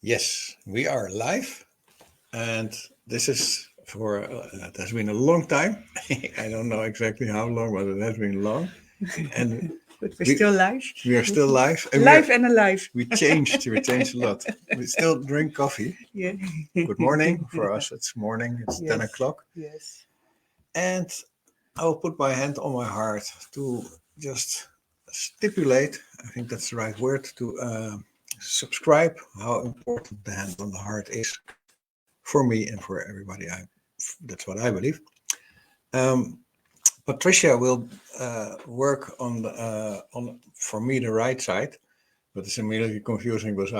Yes, we are live, and this is for it has been a long time. I don't know exactly how long, but it has been long, and But we're we still live. we are still live, and Live and alive. we changed a lot. We still drink coffee. Yeah. Good morning for us. It's morning. It's 10 o'clock, Yes. and I will put my hand on my heart to just stipulate. I think that's the right word to subscribe how important the hand on the heart is for me and for everybody. That's what I believe. Um, Patricia will work on for me the right side, but it's immediately confusing because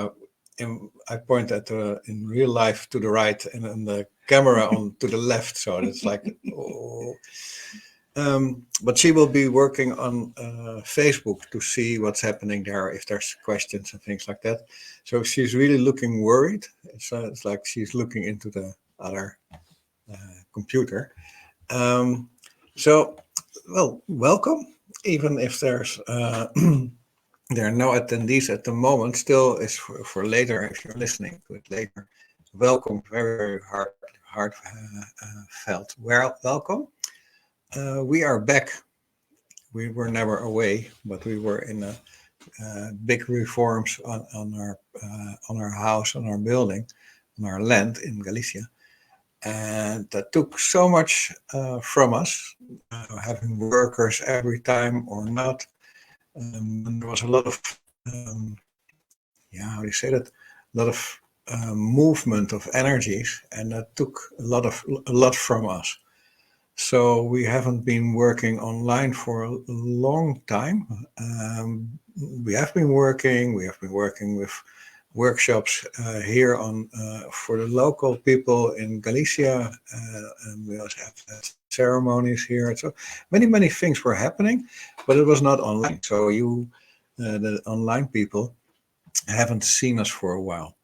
I point at in real life to the right and then the camera on to the left, so it's like oh. But she will be working on Facebook to see what's happening there, if there's questions and things like that. So she's really looking worried. It's like she's looking into the other computer. Um, so, well, welcome. Even if there's there are no attendees at the moment, still is for later. If you're listening to it later, welcome. Very very heart felt. Well, welcome. We are back. We were never away, but we were in a big reforms on our house, on our building, on our land in Galicia, and that took so much from us, having workers every time or not. And there was a lot of, um, yeah, how do you say that? A lot of movement of energies, and that took a lot from us. So we haven't been working online for a long time. We have been working. We have been working with workshops here on for the local people in Galicia, and we also have had ceremonies here. So many things were happening, but it was not online. So you, the online people, haven't seen us for a while.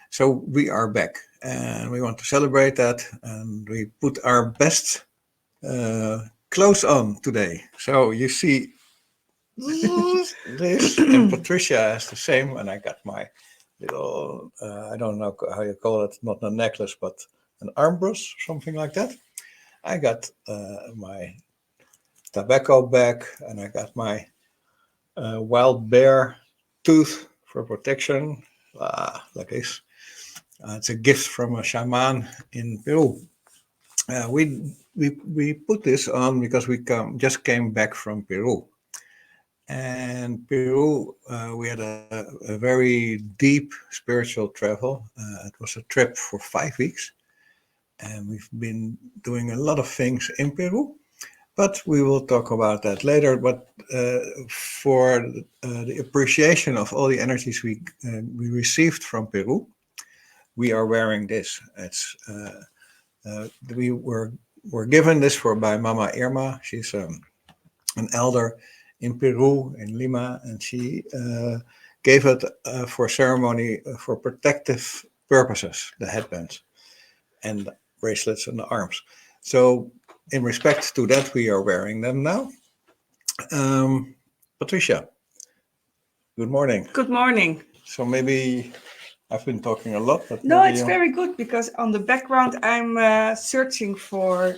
So we are back, and we want to celebrate that, and we put our best close on today. So you see this, and Patricia has the same, and I got my little, I don't know how you call it, not a necklace, but an armbrust, something like that. I got my tobacco bag, and I got my wild bear tooth for protection, like this. It's a gift from a shaman in Peru. We put this on because just came back from Peru, and Peru we had a very deep spiritual travel. It was a trip for 5 weeks, and we've been doing a lot of things in Peru. But we will talk about that later. But for the appreciation of all the energies we received from Peru, we are wearing this. We were given this for by Mama Irma. She's an elder in Peru, in Lima, and she gave it for ceremony for protective purposes, the headbands and the bracelets and the arms. So, in respect to that, we are wearing them now. Patricia, good morning. Good morning. So maybe I've been talking a lot, but No, maybe it's you. very good because on the background I'm searching for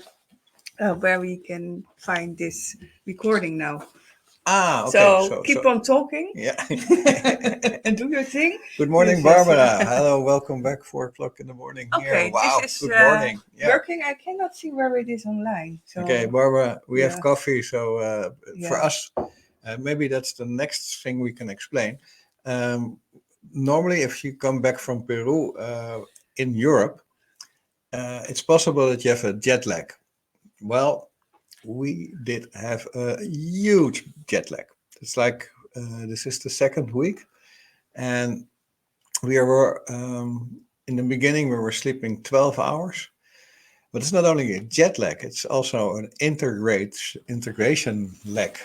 where we can find this recording now. Okay. So keep on talking Yeah. and do your thing. Good morning, Yes, yes. Barbara. Hello, welcome back. 4 o'clock in the morning here. Okay, Wow. this is Good morning. Yeah. working. I cannot see where it is online. So Okay, Barbara, we have yeah. coffee. So for Yeah. us, maybe that's the next thing we can explain. Um, Normally, if you come back from Peru in Europe, it's possible that you have a jet lag. Well, we did have a huge jet lag. It's like this is the second week, and we were in the beginning we were sleeping 12 hours. But it's not only a jet lag; it's also an integration lag.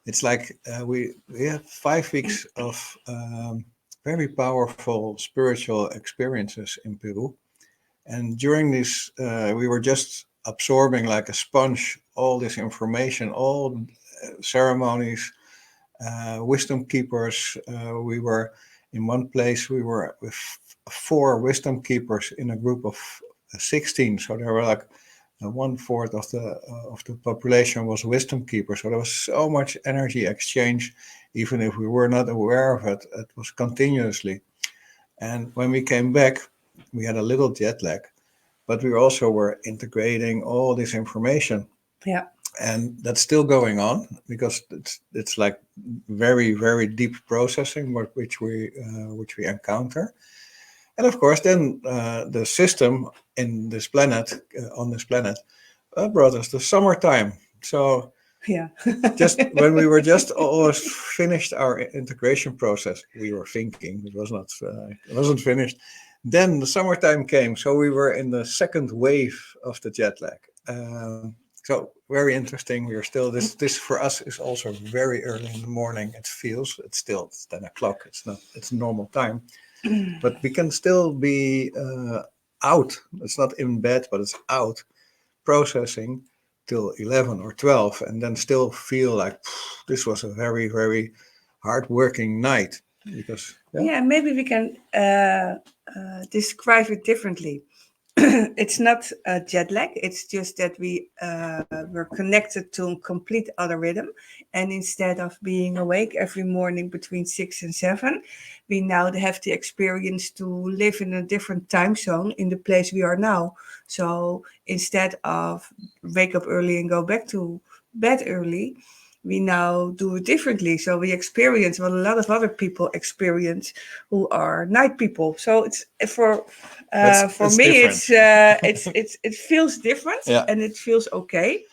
It's like we had 5 weeks of very powerful spiritual experiences in Peru, and during this, we were just absorbing like a sponge all this information, all ceremonies, wisdom keepers. We were in one place we were with 4 wisdom keepers in a group of 16. So there were like 1/4 of the population was wisdom keepers. So there was so much energy exchange, even if we were not aware of it. It was continuously. And when we came back, we had a little jet lag, but we also were integrating all this information. Yeah. And that's still going on because it's like very, very deep processing which we encounter. And of course, then the system in this planet on this planet brought us the summertime. So Yeah. just when we were just almost finished our integration process, we were thinking it wasn't finished. Then the summertime came, so we were in the second wave of the jet lag. So very interesting. We are still this for us is also very early in the morning. It's 10 o'clock. It's normal time, but we can still be out. It's not in bed, but it's out processing till 11 or 12, and then still feel like this was a very, very hard working night. Because Yeah, maybe we can describe it differently. It's not a jet lag. It's just that we're connected to a complete other rhythm, and instead of being awake every morning between 6 and 7, we now have the experience to live in a different time zone in the place we are now. So instead of wake up early and go back to bed early, we now do it differently. So we experience what a lot of other people experience who are night people. So it's for me, different. it feels different, Yeah. and it feels okay.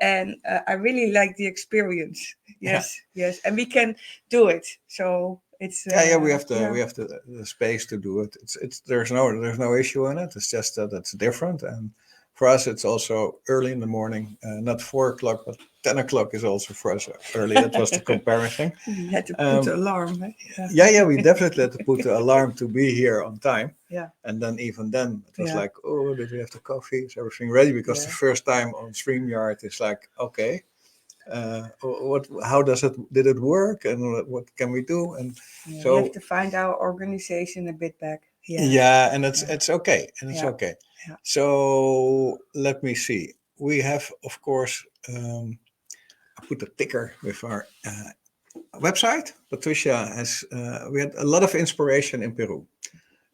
And I really like the experience. Yes, yes, and we can do it. So it's We have the space to do it. It's there's no issue in it. It's just that it's different, and for us it's also early in the morning. Not 4 o'clock, but 10 o'clock is also for us early. That was the comparison. You had to put the alarm. Eh? Yeah, we definitely had to put the alarm to be here on time. Yeah. And then even then it was Yeah. like, oh, did we have the coffee? Is everything ready? Because Yeah. the first time on StreamYard is like, okay, how did it work, and what can we do? And Yeah, so we have to find our organization a bit back. yeah, and it's okay, and it's Yeah. okay. Yeah. So let me see. We have, of course, I put a ticker with our website. Patricia has. We had a lot of inspiration in Peru,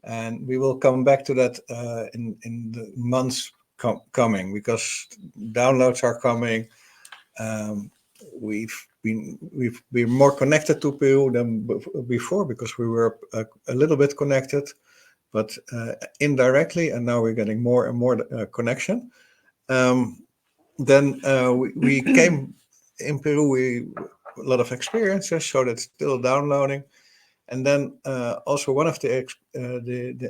and we will come back to that in the months coming, because downloads are coming. We've been more connected to Peru than before, because we were a little bit connected, but indirectly, and now we're getting more and more connection. Then we came in Peru. A lot of experiences, so that's still downloading. And then also one of the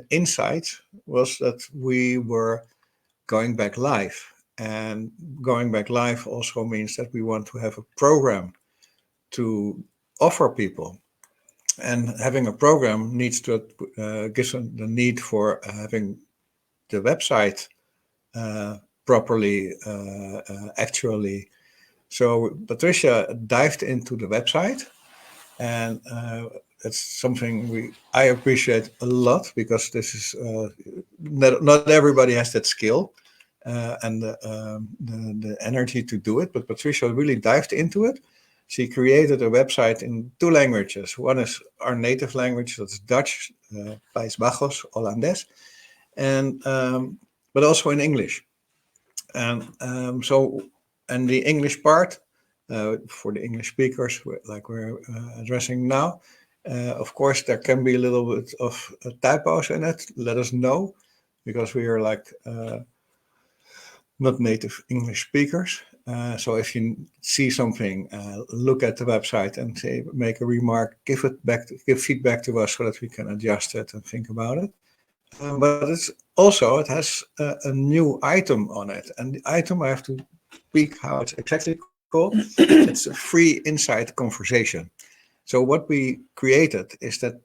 insights was that we were going back live. And going back live also means that we want to have a program to offer people. And having a program needs to gives them the need for having the website properly actually. So Patricia dived into the website, and it's something I appreciate a lot, because this is not everybody has that skill and the energy to do it. But Patricia really dived into it. She created a website in 2 languages. One is our native language, that's Dutch, País Bajos, Hollandes, and but also in English. And and the English part for the English speakers, like we're addressing now, of course, there can be a little bit of typos in it. Let us know, because we are like not native English speakers. So if you see something, look at the website and make a remark, give feedback to us, so that we can adjust it and think about it. But it has a new item on it, and the item, I have to speak how it's exactly called. It's a free insight conversation. So what we created is that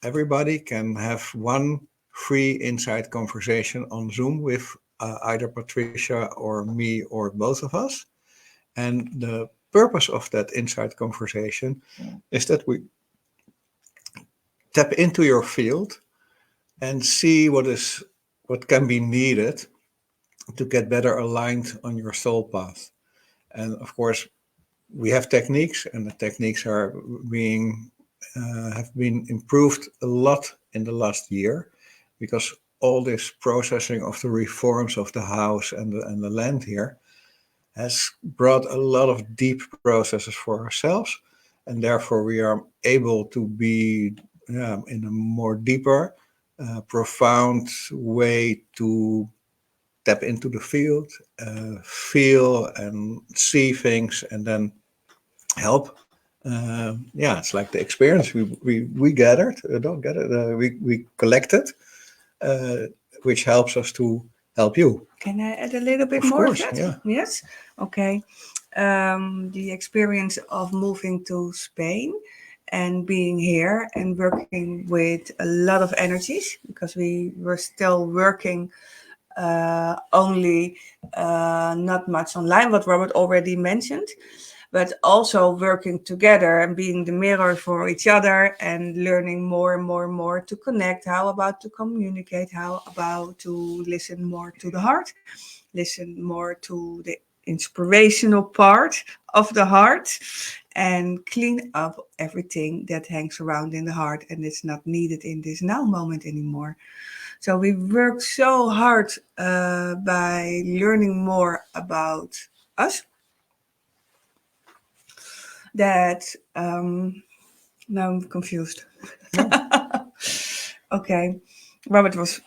everybody can have one free insight conversation on Zoom with either Patricia or me or both of us. And the purpose of that insight conversation is that we tap into your field and see what can be needed to get better aligned on your soul path. And of course, we have techniques, and the techniques are being have been improved a lot in the last year, because all this processing of the reforms of the house and the land here has brought a lot of deep processes for ourselves, and therefore we are able to be in a more deeper, profound way to tap into the field, feel and see things, and then help. Yeah, it's like the experience we gathered, don't gather, we collected, uh, which helps us to help you. Can I add a little bit Of more of course, that? yeah. Yes. Okay. The experience of moving to Spain and being here and working with a lot of energies, because we were still working only not much online, what Robert already mentioned, but also working together and being the mirror for each other and learning more and more and more to connect, how about to communicate, how about to listen more to the heart, listen more to the inspirational part of the heart, and clean up everything that hangs around in the heart and is not needed in this now moment anymore. So we worked so hard by learning more about us that now I'm confused. Okay, Robert was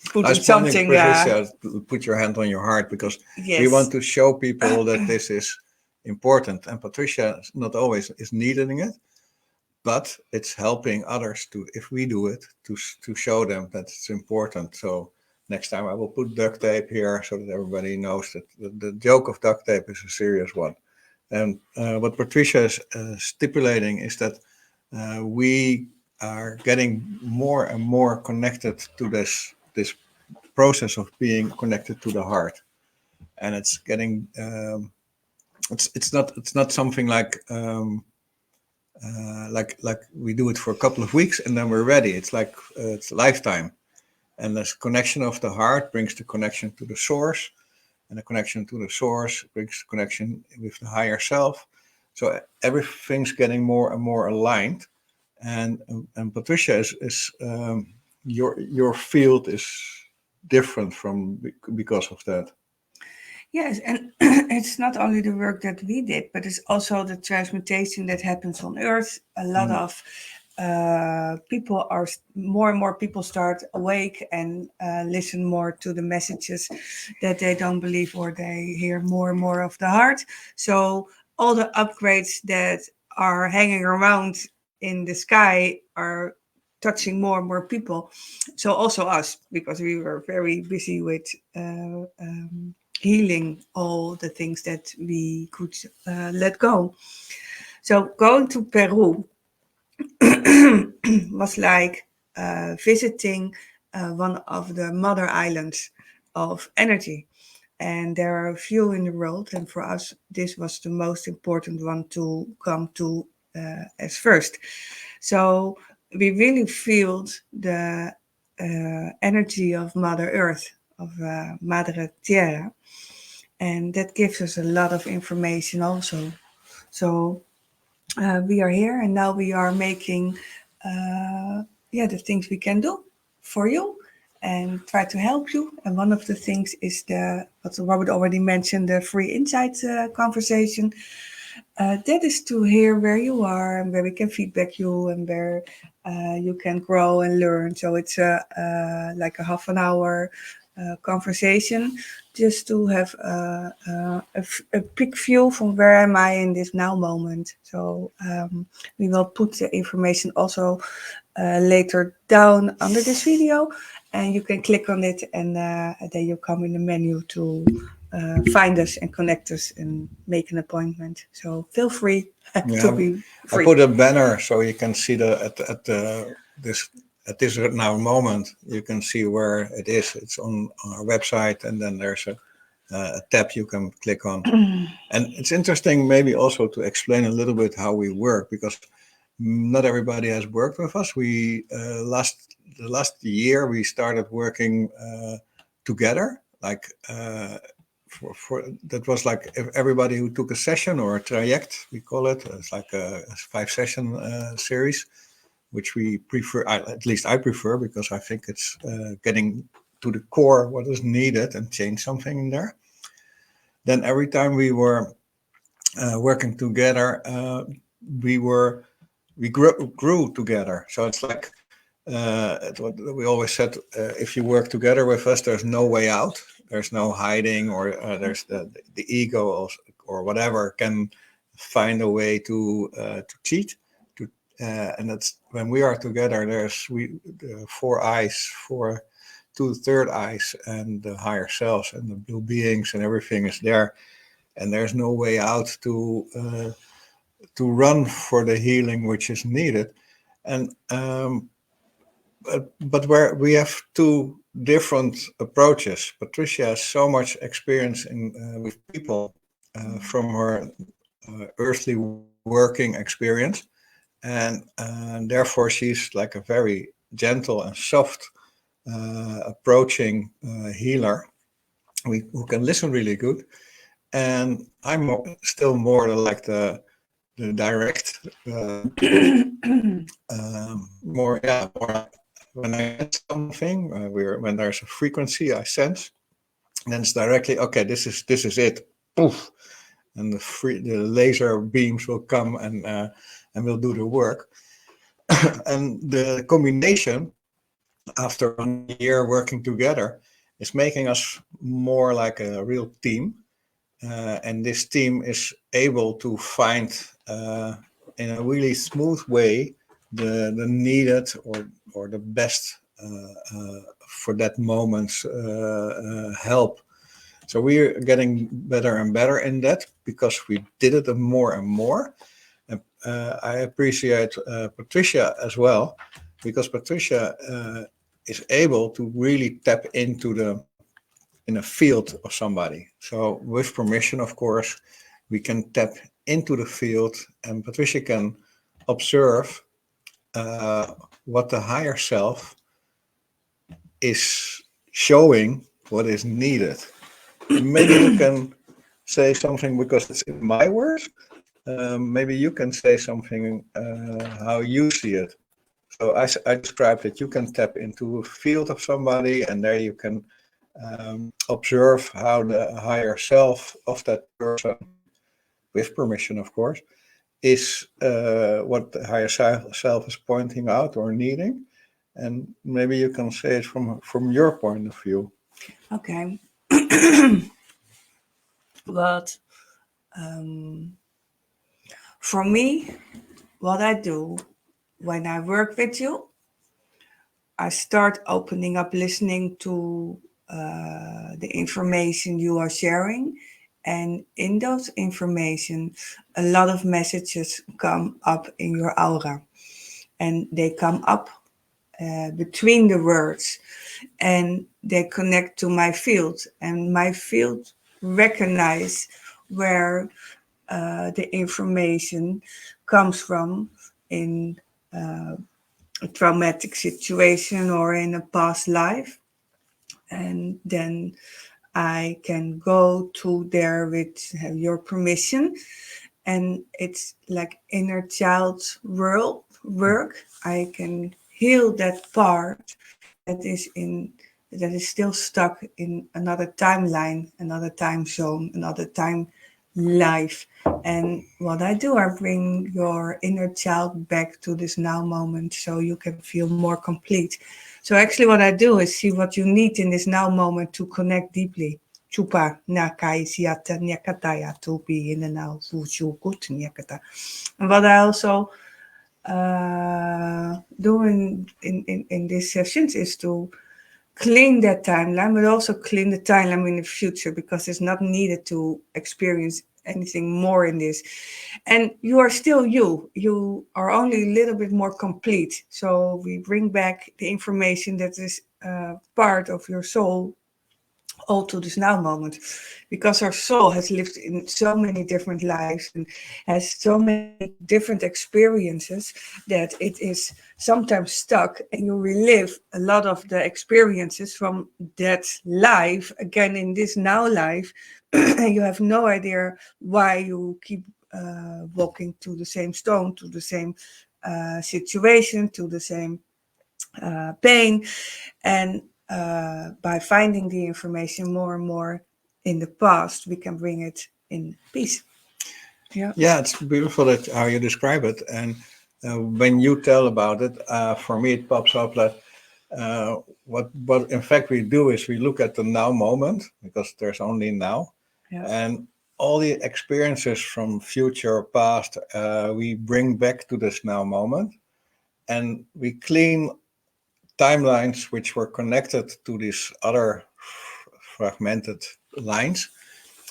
I putting was pointing, something. Patricia, to put your hand on your heart, because we Yes, want to show people that this is important. And Patricia not always is needing it, but it's helping others to, if we do it, to show them that it's important. So next time I will put duct tape here so that everybody knows that the joke of duct tape is a serious one. And what Patricia is stipulating is that we are getting more and more connected to this process of being connected to the heart, and it's getting it's not something like we do it for a couple of weeks and then we're ready. It's like it's a lifetime, and this connection of the heart brings the connection to the source, and the connection to the source brings connection with the higher self. So everything's getting more and more aligned, and Patricia is your field is different from because of that. yes, and it's not only the work that we did, but it's also the transmutation that happens on Earth. A lot Mm. of people are more and more people start awake and listen more to the messages that they don't believe, or they hear more and more of the heart. So all the upgrades that are hanging around in the sky are touching more and more people. So also us, because we were very busy with healing all the things that we could let go. So going to Peru was like visiting one of the mother islands of energy. And there are a few in the world, and for us, this was the most important one to come to as first. So we really feel the energy of Mother Earth, of Madre Tierra, and that gives us a lot of information also. So we are here, and now we are making the things we can do for you and try to help you. And one of the things is the what Robert already mentioned, the free insight conversation. That is to hear where you are and where we can feedback you and where you can grow and learn. So it's like a half an hour conversation, just to have a peak view from where am I in this now moment. So we will put the information also later down under this video, and you can click on it, and then you come in the menu to find us and connect us and make an appointment. So feel free to Yeah, be I free. put a banner so you can see this at this now moment. You can see where it is. It's on our website, and then there's a tab you can click on. And it's interesting, maybe also to explain a little bit how we work, because Not everybody has worked with us. We the last year we started working together. Like for that was like everybody who took a session or a traject, we call it. It's like a 5 session series, which we prefer. At least I prefer, because I think it's getting to the core what is needed and change something in there. Then every time we were working together, we grew together. So it's like what we always said: if you work together with us, there's no way out. There's no hiding, or there's the ego or whatever can find a way to cheat. To and that's when we are together. There's four eyes, two third eyes, and the higher selves and the blue beings, and everything is there. And there's no way out to run for the healing which is needed. And but where we have two different approaches. Patricia has so much experience in with people from her earthly working experience, and therefore she's like a very gentle and soft approaching healer. Who can listen really good, and I'm still more like the direct, more, yeah, more when I get something, when there's a frequency I sense, then it's directly, okay, this is it, poof, and the laser beams will come and will do the work, and the combination after 1 year working together is making us more like a real team. And this team is able to find in a really smooth way the needed or the best for that moment's help. So we're getting better and better in that because we did it more and more. And I appreciate Patricia as well, because Patricia is able to really tap into in a field of somebody. So with permission, of course, we can tap into the field, and Patricia can observe what the higher self is showing, what is needed. Maybe you can say something, because it's in my words. Maybe you can say something how you see it. So I described that you can tap into a field of somebody, and there you can observe how the higher self of that person, with permission, of course, is what the higher self is pointing out or needing. And maybe you can say it from your point of view. Okay. But for me, what I do when I work with you, I start opening up, listening to the information you are sharing. And in those information, a lot of messages come up in your aura. And they come up between the words. And they connect to my field. And my field recognize where the information comes from in a traumatic situation or in a past life. And then I can go to there with your permission. And it's like inner child's work. I can heal that part that is still stuck in another timeline, another time zone, another time life. And what I do, I bring your inner child back to this now moment so you can feel more complete. So actually what I do is see what you need in this now moment to connect deeply. Chupa nakai siata nyakataya tupi in the now fuchu kut nyakata. And what I also do in these sessions is to clean that timeline, but also clean the timeline in the future, because it's not needed to experience anything more in this. And you are still you. You are only a little bit more complete. So we bring back the information that is part of your soul all to this now moment, because our soul has lived in so many different lives and has so many different experiences that it is sometimes stuck, and you relive a lot of the experiences from that life again in this now life. And you have no idea why you keep walking to the same stone, to the same situation, to the same pain. And by finding the information more and more in the past, we can bring it in peace. Yeah. Yeah, it's beautiful that how you describe it. And when you tell about it, for me it pops up that what in fact we do is we look at the now moment, because there's only now, Yeah. and all the experiences from future past we bring back to this now moment, and we clean timelines which were connected to these other fragmented lines.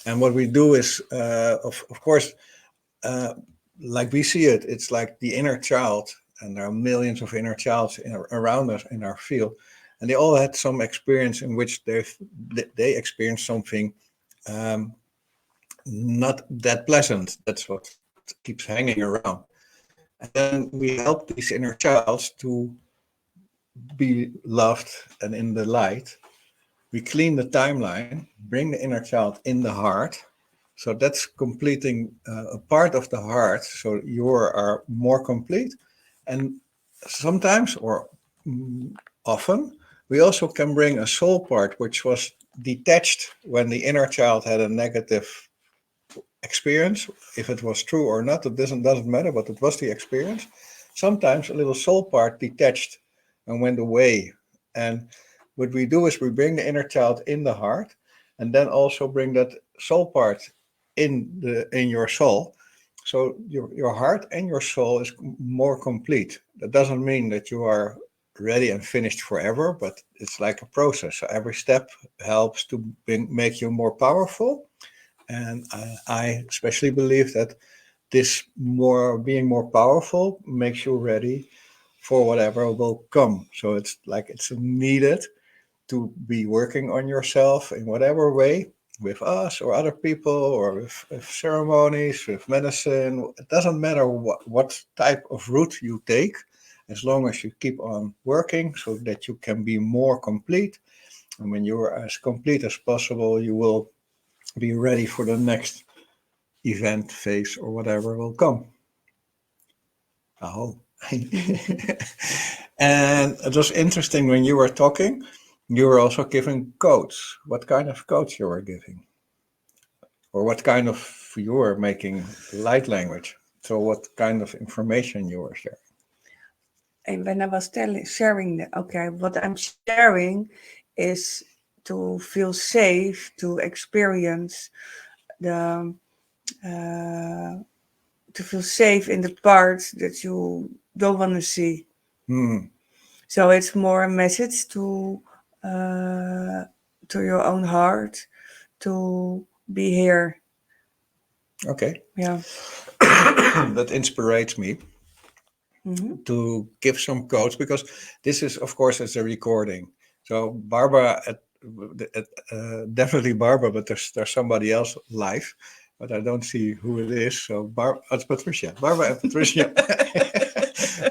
And what we do is, of course, uh, like we see it, it's like the inner child, and there are millions of inner childs around us in our field, and they all had some experience in which they experienced something um, not that pleasant. That's what keeps hanging around. And then we help these inner childs to be loved and in the light. We clean the timeline, bring the inner child in the heart. So that's completing a part of the heart. So you are more complete. And sometimes, or often, we also can bring a soul part which was detached when the inner child had a negative experience. If it was true or not, it doesn't matter, but it was the experience. Sometimes a little soul part detached and went away. And what we do is we bring the inner child in the heart, and then also bring that soul part in your soul. So your heart and your soul is more complete. That doesn't mean that you are ready and finished forever, but it's like a process. So every step helps to make you more powerful. And I especially believe that this more being more powerful makes you ready for whatever will come. So it's like it's needed to be working on yourself in whatever way, with us or other people, or with ceremonies, with medicine. It doesn't matter what type of route you take, as long as you keep on working so that you can be more complete. And when you are as complete as possible, you will be ready for the next event, phase, or whatever will come. Oh. And it was interesting when you were talking, you were also giving codes. What kind of codes you were giving? Or what kind of, you were making light language. So what kind of information you were sharing? And when I was sharing, okay, what I'm sharing is to feel safe, to experience the, uh, to feel safe in the parts that you don't want to see. Hmm. So it's more a message uh, to your own heart to be here. Okay. Yeah. That inspires me Hmm. to give some codes, because this is, of course, it's a recording. So Barbara, definitely Barbara, but there's somebody else live, but I don't see who it is. So it's Patricia. Barbara and Patricia.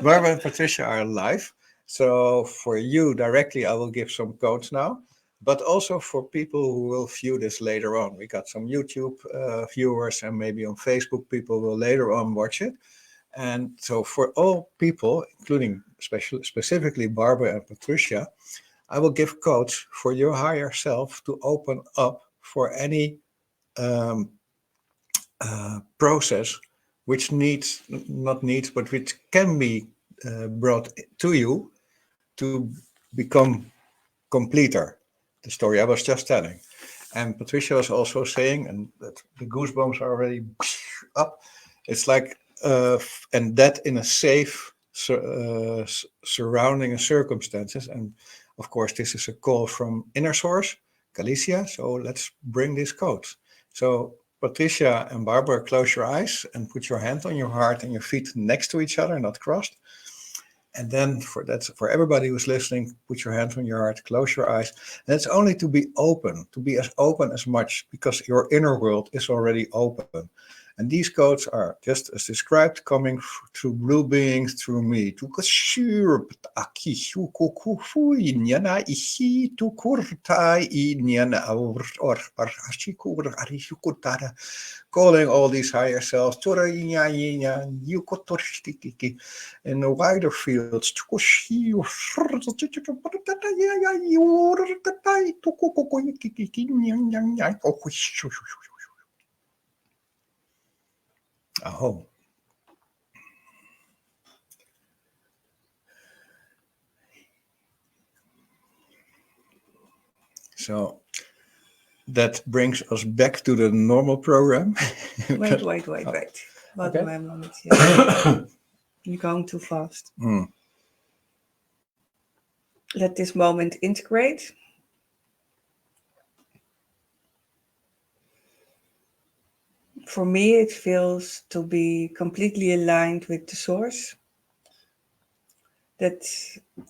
Barbara and Patricia are live. So for you directly, I will give some codes now. But also for people who will view this later on. We got some YouTube viewers, and maybe on Facebook, people will later on watch it. And so for all people, including specifically Barbara and Patricia, I will give codes for your higher self to open up for any um, process which needs, not needs, but which can be brought to you to become completer. The story I was just telling. And Patricia was also saying, and that the goosebumps are already up. It's like, and that in a safe surrounding and circumstances. And of course, this is a call from InnerSource Galicia. So let's bring these codes. So Patricia and Barbara, close your eyes and put your hand on your heart and your feet next to each other, not crossed. And then for everybody who's listening, put your hand on your heart, close your eyes. And it's only to be as open as much, because your inner world is already open. And these codes are just as described, coming through blue beings, through me. Calling all these higher selves in the wider fields. Oh. So that brings us back to the normal program. Wait. What Okay. my moment? Yeah. You're going too fast. Let this moment integrate. For me, it feels to be completely aligned with the source. That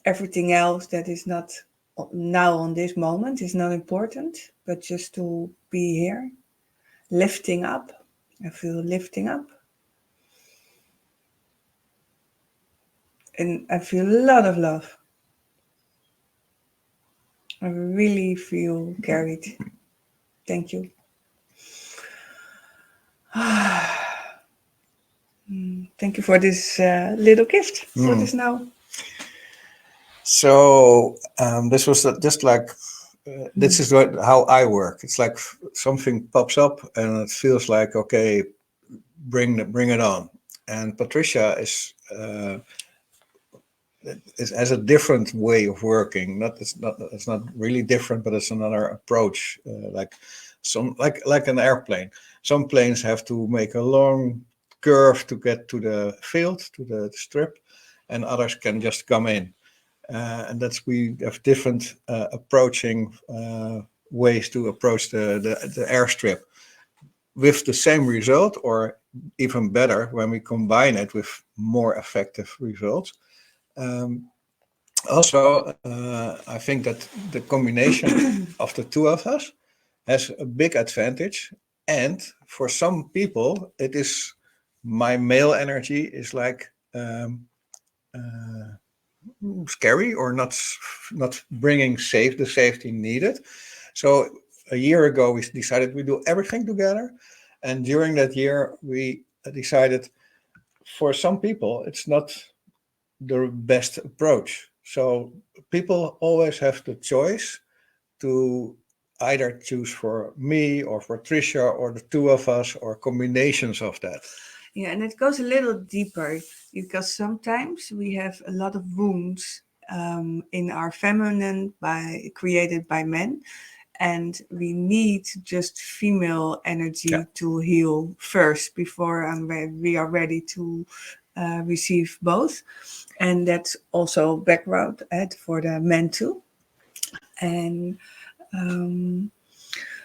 everything else that is not now on this moment is not important, but just to be here, lifting up. I feel lifting up. And I feel a lot of love. I really feel carried. Thank you. Thank you for this little gift for this now. So this was just like, this is how I work. It's like something pops up and it feels like, okay, bring it on. And Patricia has a different way of working. It's not really different, but it's another approach. Like an airplane. Some planes have to make a long curve to get to the field, to the strip, and others can just come in. And we have different approaching ways to approach the airstrip, with the same result, or even better when we combine it with more effective results. Also, I think that the combination of the two of us has a big advantage. And for some people, it is my male energy is like scary, or not bringing the safety needed. So a year ago, we decided we do everything together. And during that year, we decided for some people, it's not the best approach. So people always have the choice to either choose for me or for Tricia or the two of us, or combinations of that. Yeah, and it goes a little deeper, because sometimes we have a lot of wounds in our feminine created by men, and we need just female energy to heal first before we are ready to receive both. And that's also background for the men too. And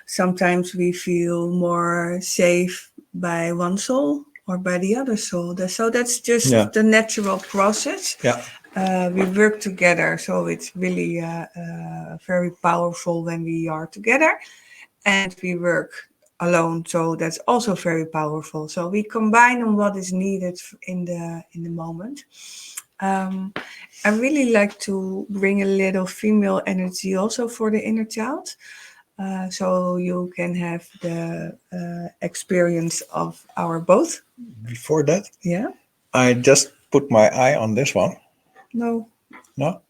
sometimes we feel more safe by one soul or by the other soul. So that's just the natural process. We work together, so it's really very powerful when we are together, and we work alone, so that's also very powerful. So we combine on what is needed in the moment. I really like to bring a little female energy also for the inner child. So you can have the experience of our both. Before that, Yeah. I just put my eye on this one. No. No?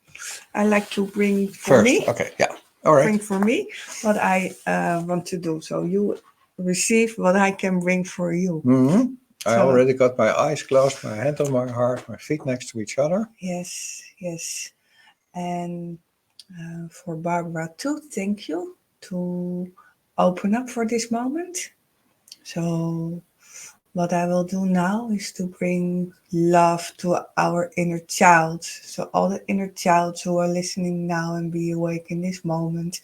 I like to bring for first. me. Okay, yeah. All right. Bring for me what I want to do. So you receive what I can bring for you. Mm-hmm. I already got my eyes closed, my hand on my heart, my feet next to each other. Yes, yes. And for Barbara too, thank you to open up for this moment. So what I will do now is to bring love to our inner child. So all the inner childs who are listening now and be awake in this moment,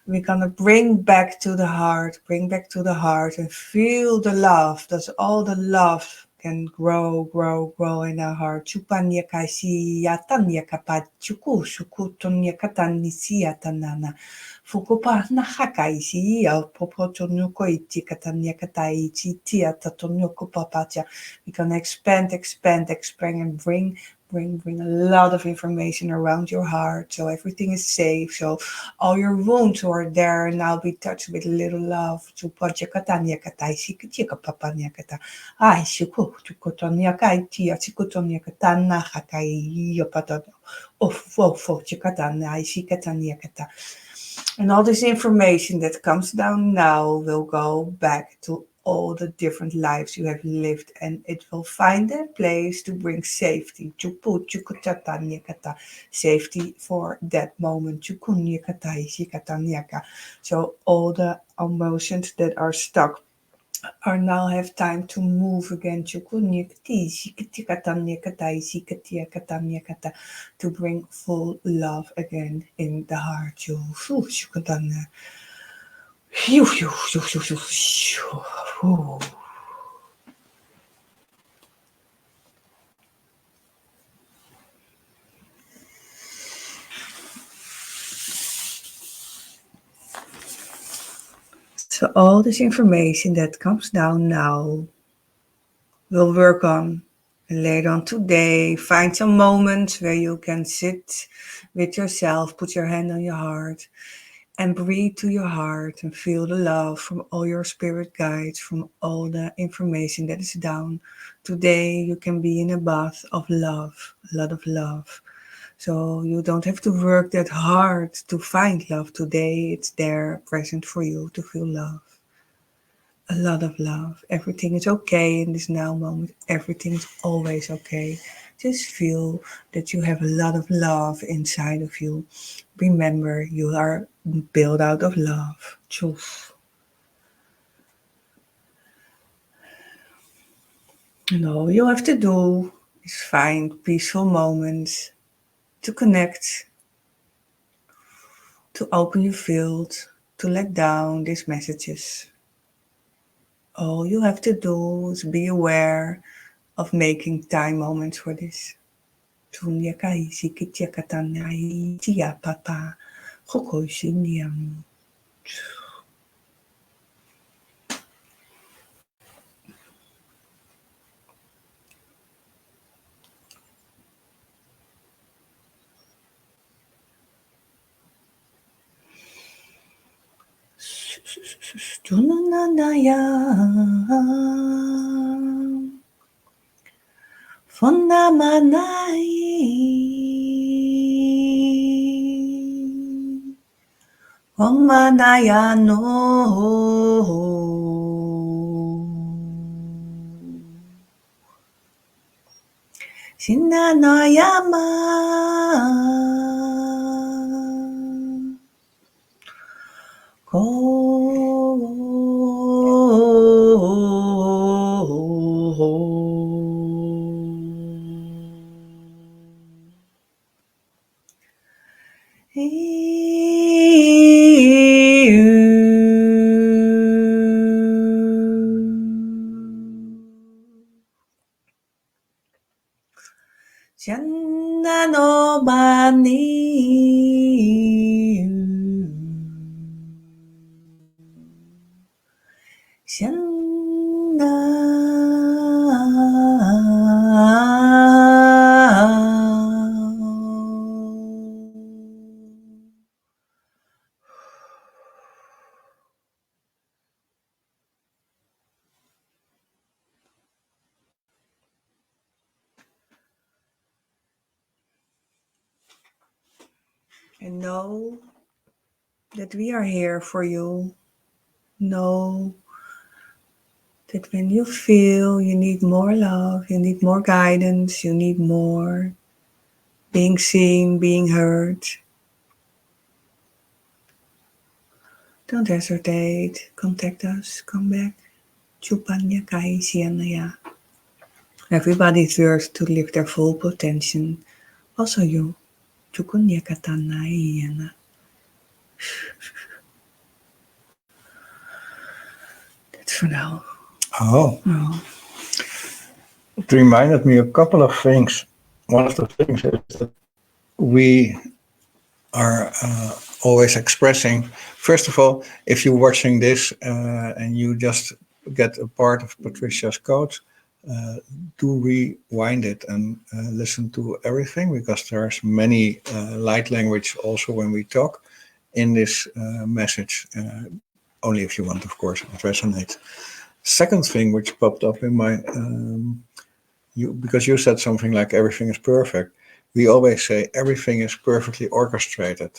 we're gonna bring back to the heart and feel the love. That's all the love can grow in our heart. Chupanya kaisi yatanya kapat chuku shuku tonya katani siatanana. Fukupa nahakaisi ya popotonoko iti katanya katai tia tatonoko papacha. We can expand, and bring a lot of information around your heart, so everything is safe, so all your wounds are there now be touched with a little love. Ai shiku chukotonia kai tia chikotonia katana hakai yopatado of chikatana ai shikatania kata. And all this information that comes down now will go back to all the different lives you have lived, and it will find a place to bring safety. Safety for that moment. So all the emotions that are stuck are now have time to move again to bring full love again in the heart. So all this information that comes down now, we'll work on later on today. Find some moments where you can sit with yourself, put your hand on your heart, and breathe to your heart and feel the love from all your spirit guides, from all the information that is down. Today you can be in a bath of love, a lot of love. So you don't have to work that hard to find love. Today it's there present for you to feel love. A lot of love. Everything is okay in this now moment. Everything is always okay. Just feel that you have a lot of love inside of you. Remember, you are built out of love. Truth. And all you have to do is find peaceful moments to connect, to open your field, to let down these messages. All you have to do is be aware of making time moments for this. Fondamanai Omanayano Shinanoyama Ko Channa no bani Channa And know that we are here for you. Know that when you feel you need more love, you need more guidance, you need more being seen, being heard, don't hesitate. Contact us. Come back. Chupanya kai sianaya. Everybody deserves to live their full potential. Also you. Chukunya katanai. That's for now. Oh. Oh. It reminded me a couple of things. One of the things is that we are always expressing. First of all, if you're watching this and you just get a part of Patricia's coach, do rewind it and listen to everything, because there's many light language also when we talk in this message. Only if you want, of course, it resonates. Second thing which popped up in my because you said something like everything is perfect. We always say everything is perfectly orchestrated.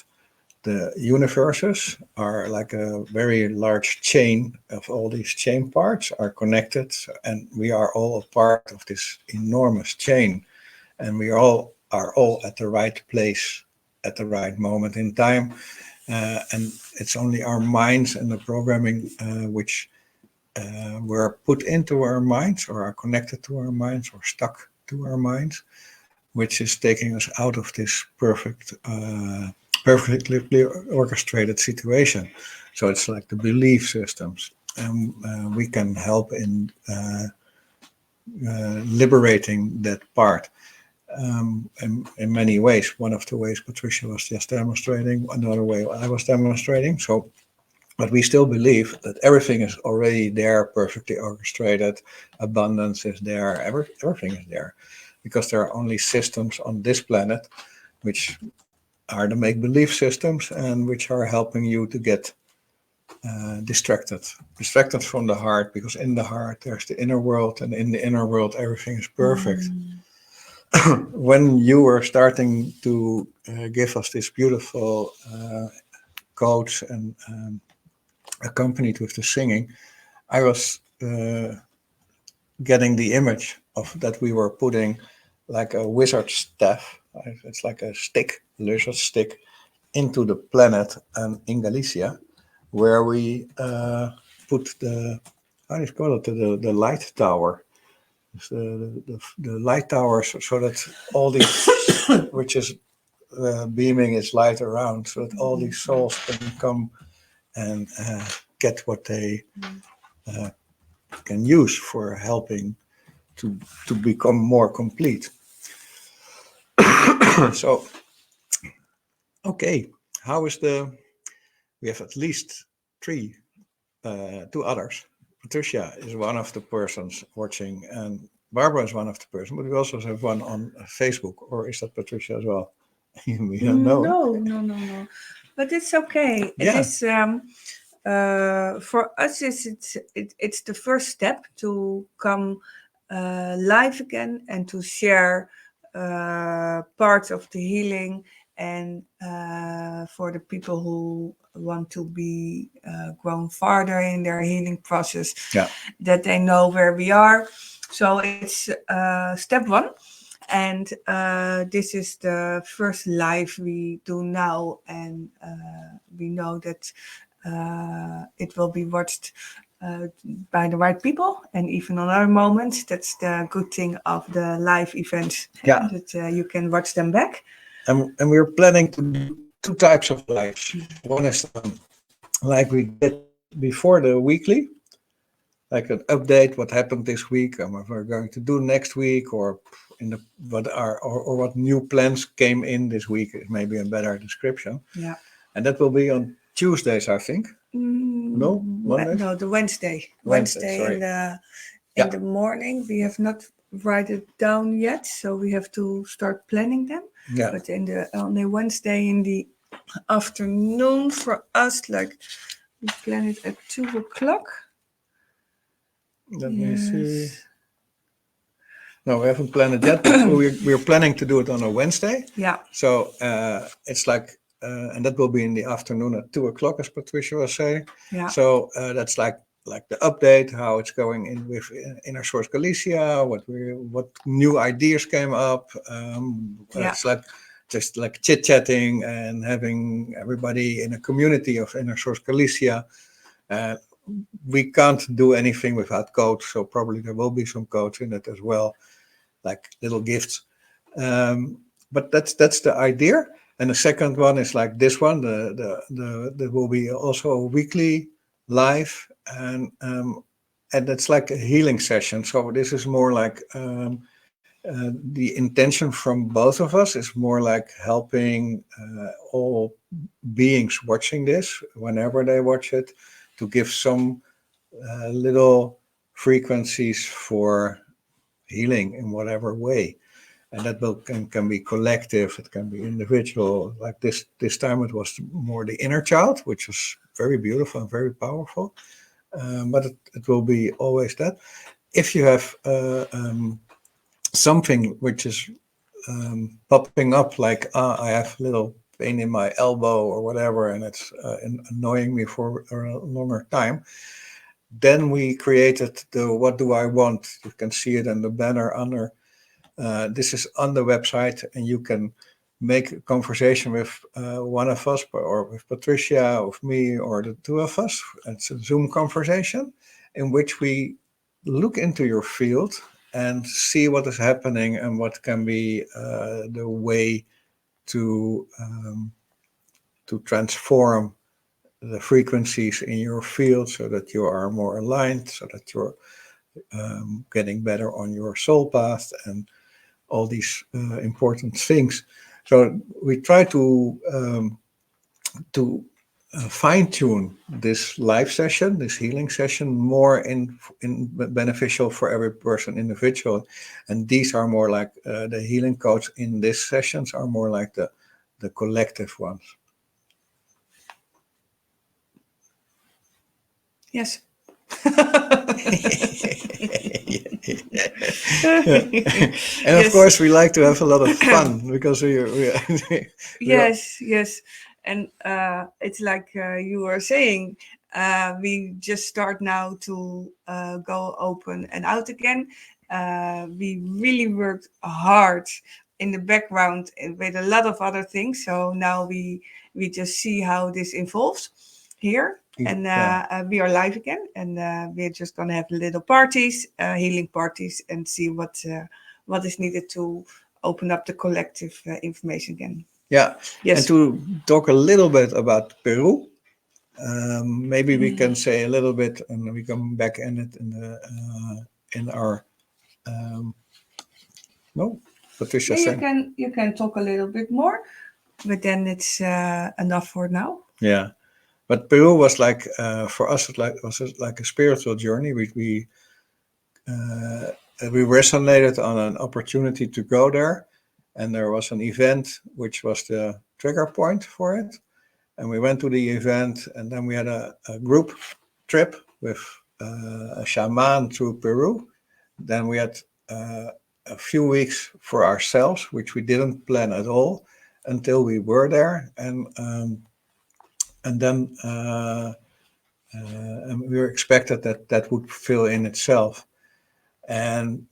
The universes are like a very large chain of all these chain parts are connected, and we are all a part of this enormous chain, and we are all at the right place at the right moment in time. And it's only our minds and the programming which were put into our minds or are connected to our minds or stuck to our minds, which is taking us out of this perfectly orchestrated situation. So it's like the belief systems, and we can help in liberating that part in many ways. One of the ways Patricia was just demonstrating, another way I was demonstrating. So, but we still believe that everything is already there, perfectly orchestrated. Abundance is there. Everything is there, because there are only systems on this planet which are the make-believe systems and which are helping you to get distracted from the heart, because in the heart there's the inner world, and in the inner world everything is perfect. When you were starting to give us this beautiful quotes and accompanied with the singing, I was getting the image of that we were putting like a wizard staff. It's like a stick, lizard stick, into the planet and in Galicia, where we put the, how do you call it, the light tower. The light towers, so that all these, which is beaming its light around, so that all these souls can come and get what they can use for helping to become more complete. So, okay, how is we have at least two others. Patricia is one of the persons watching, and Barbara is one of the persons, but we also have one on Facebook. Or is that Patricia as well? We don't know. No. But it's okay. It Yeah. is for us. It's the first step to come live again and to share parts of the healing, and for the people who want to be grown farther in their healing process, Yeah. that they know where we are. So it's step one. And this is the first live we do now, and we know that it will be watched by the right people, and even on other moments. That's the good thing of the live events, Yeah. that you can watch them back. And we're planning to do two types of lives. One is like we did before the weekly, like an update what happened this week and what we're going to do next week, or in the what new plans came in this week is maybe a better description. Yeah. And that will be on Tuesdays, I think. No, Mondays? No, the Wednesday. Sorry. In the morning. We have not write it down yet, so we have to start planning them. Yeah. But on the Wednesday in the afternoon for us, like we plan it at 2:00. Let me see. No, we haven't planned it yet, but we're planning to do it on a Wednesday. Yeah. So it's like, and that will be in the afternoon at 2:00, as Patricia was saying. Yeah. So that's like the update, how it's going in with InnerSource Galicia, what new ideas came up. It's like just like chit chatting and having everybody in a community of InnerSource Galicia. We can't do anything without codes, so probably there will be some codes in it as well, like little gifts. But that's the idea. And the second one is like this one. There will be also a weekly live, and and it's like a healing session. So this is more like the intention from both of us is more like helping all beings watching this, whenever they watch it, to give some little frequencies for healing in whatever way. And that can be collective, it can be individual. Like this time it was more the inner child, which was very beautiful and very powerful. But it will be always that. If you have something which is popping up, like I have a little pain in my elbow or whatever, and it's annoying me for a longer time, then we created the "What do I want?" You can see it in the banner under. This is on the website, and you can make a conversation with one of us, or with Patricia, with me, or the two of us. It's a Zoom conversation in which we look into your field and see what is happening and what can be the way to transform the frequencies in your field so that you are more aligned, so that you're getting better on your soul path and all these important things. So we try to fine tune this live session, this healing session, more in beneficial for every person individual, and these are more like the healing codes in these sessions are more like the collective ones. Yes. Yeah. And of Yes. course, we like to have a lot of fun because we are, Yes, yes. And it's like you were saying, we just start now to go open and out again. We really worked hard in the background with a lot of other things. So now we just see how this evolves here. And yeah. we are live again, and we're just gonna have little parties, healing parties, and see what is needed to open up the collective information again. Yeah, and Yes. to talk a little bit about Peru, maybe we can say a little bit, and we come back in it in our um, no, Patricia Yeah, saying, you can talk a little bit more, but then it's enough for now. yeah, but Peru was like for us, it was like a spiritual journey. Uh, we resonated on an opportunity to go there, and there was an event which was the trigger point for it. And we went to the event, and then we had a group trip with a shaman through Peru. Then we had a few weeks for ourselves, which we didn't plan at all until we were there, and then and we were expected that that would fill in itself. And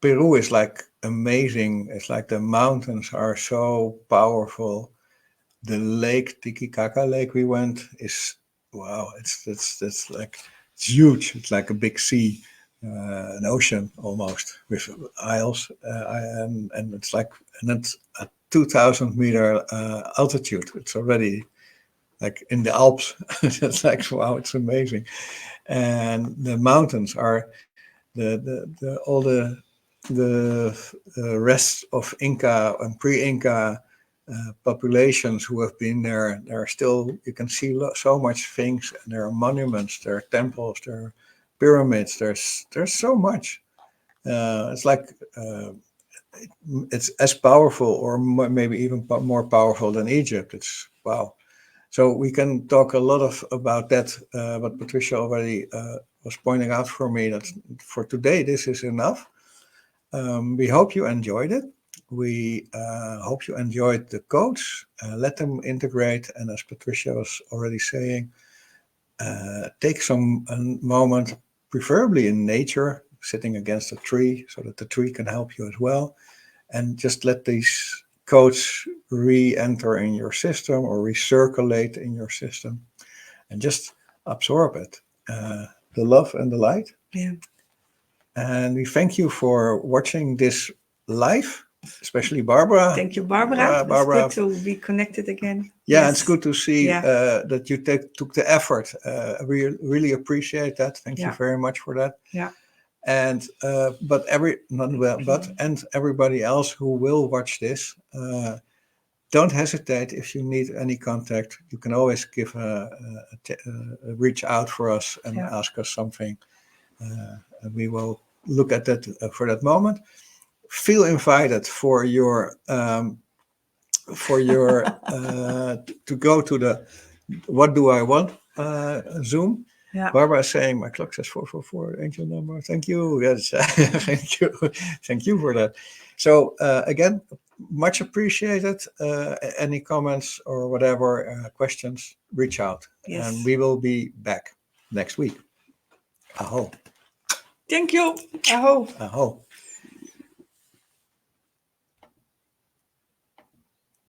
Peru is like amazing. It's like the mountains are so powerful. The lake, Titicaca Lake, we went is wow. It's like it's huge. It's like a big sea, an ocean almost with isles, and it's like and it's at 2,000 meter altitude. It's already like in the Alps. It's like wow, it's amazing. And the mountains are the all the rest of Inca and pre-Inca populations who have been there. There are still you can see so much things. And there are monuments, there are temples, there are pyramids. There's so much. It's like it's as powerful, or maybe even more powerful than Egypt. It's wow. So we can talk a lot of about that. But Patricia already was pointing out for me that for today this is enough. We hope you enjoyed it. We hope you enjoyed the codes. Let them integrate. And as Patricia was already saying, take some a moment, preferably in nature, sitting against a tree so that the tree can help you as well. And just let these codes re-enter in your system or recirculate in your system and just absorb it. The love and the light. Yeah. And we thank you for watching this live. especially Barbara. Thank you, Barbara. Barbara. It's good to be connected again. Yeah, Yes. it's good to see Yeah. that you took the effort. We really appreciate that. Thank you very much for that. Yeah. And and everybody else who will watch this, don't hesitate if you need any contact. You can always give reach out for us and ask us something. And we will look at that for that moment. Feel invited for your to go to the What Do I Want Zoom. Yeah. Barbara is saying my clock says 444 angel number. Thank you. Yes, thank you for that. So again, much appreciated. Any comments or whatever questions, reach out. Yes. And we will be back next week. Aho. Thank you. Aho. Aho.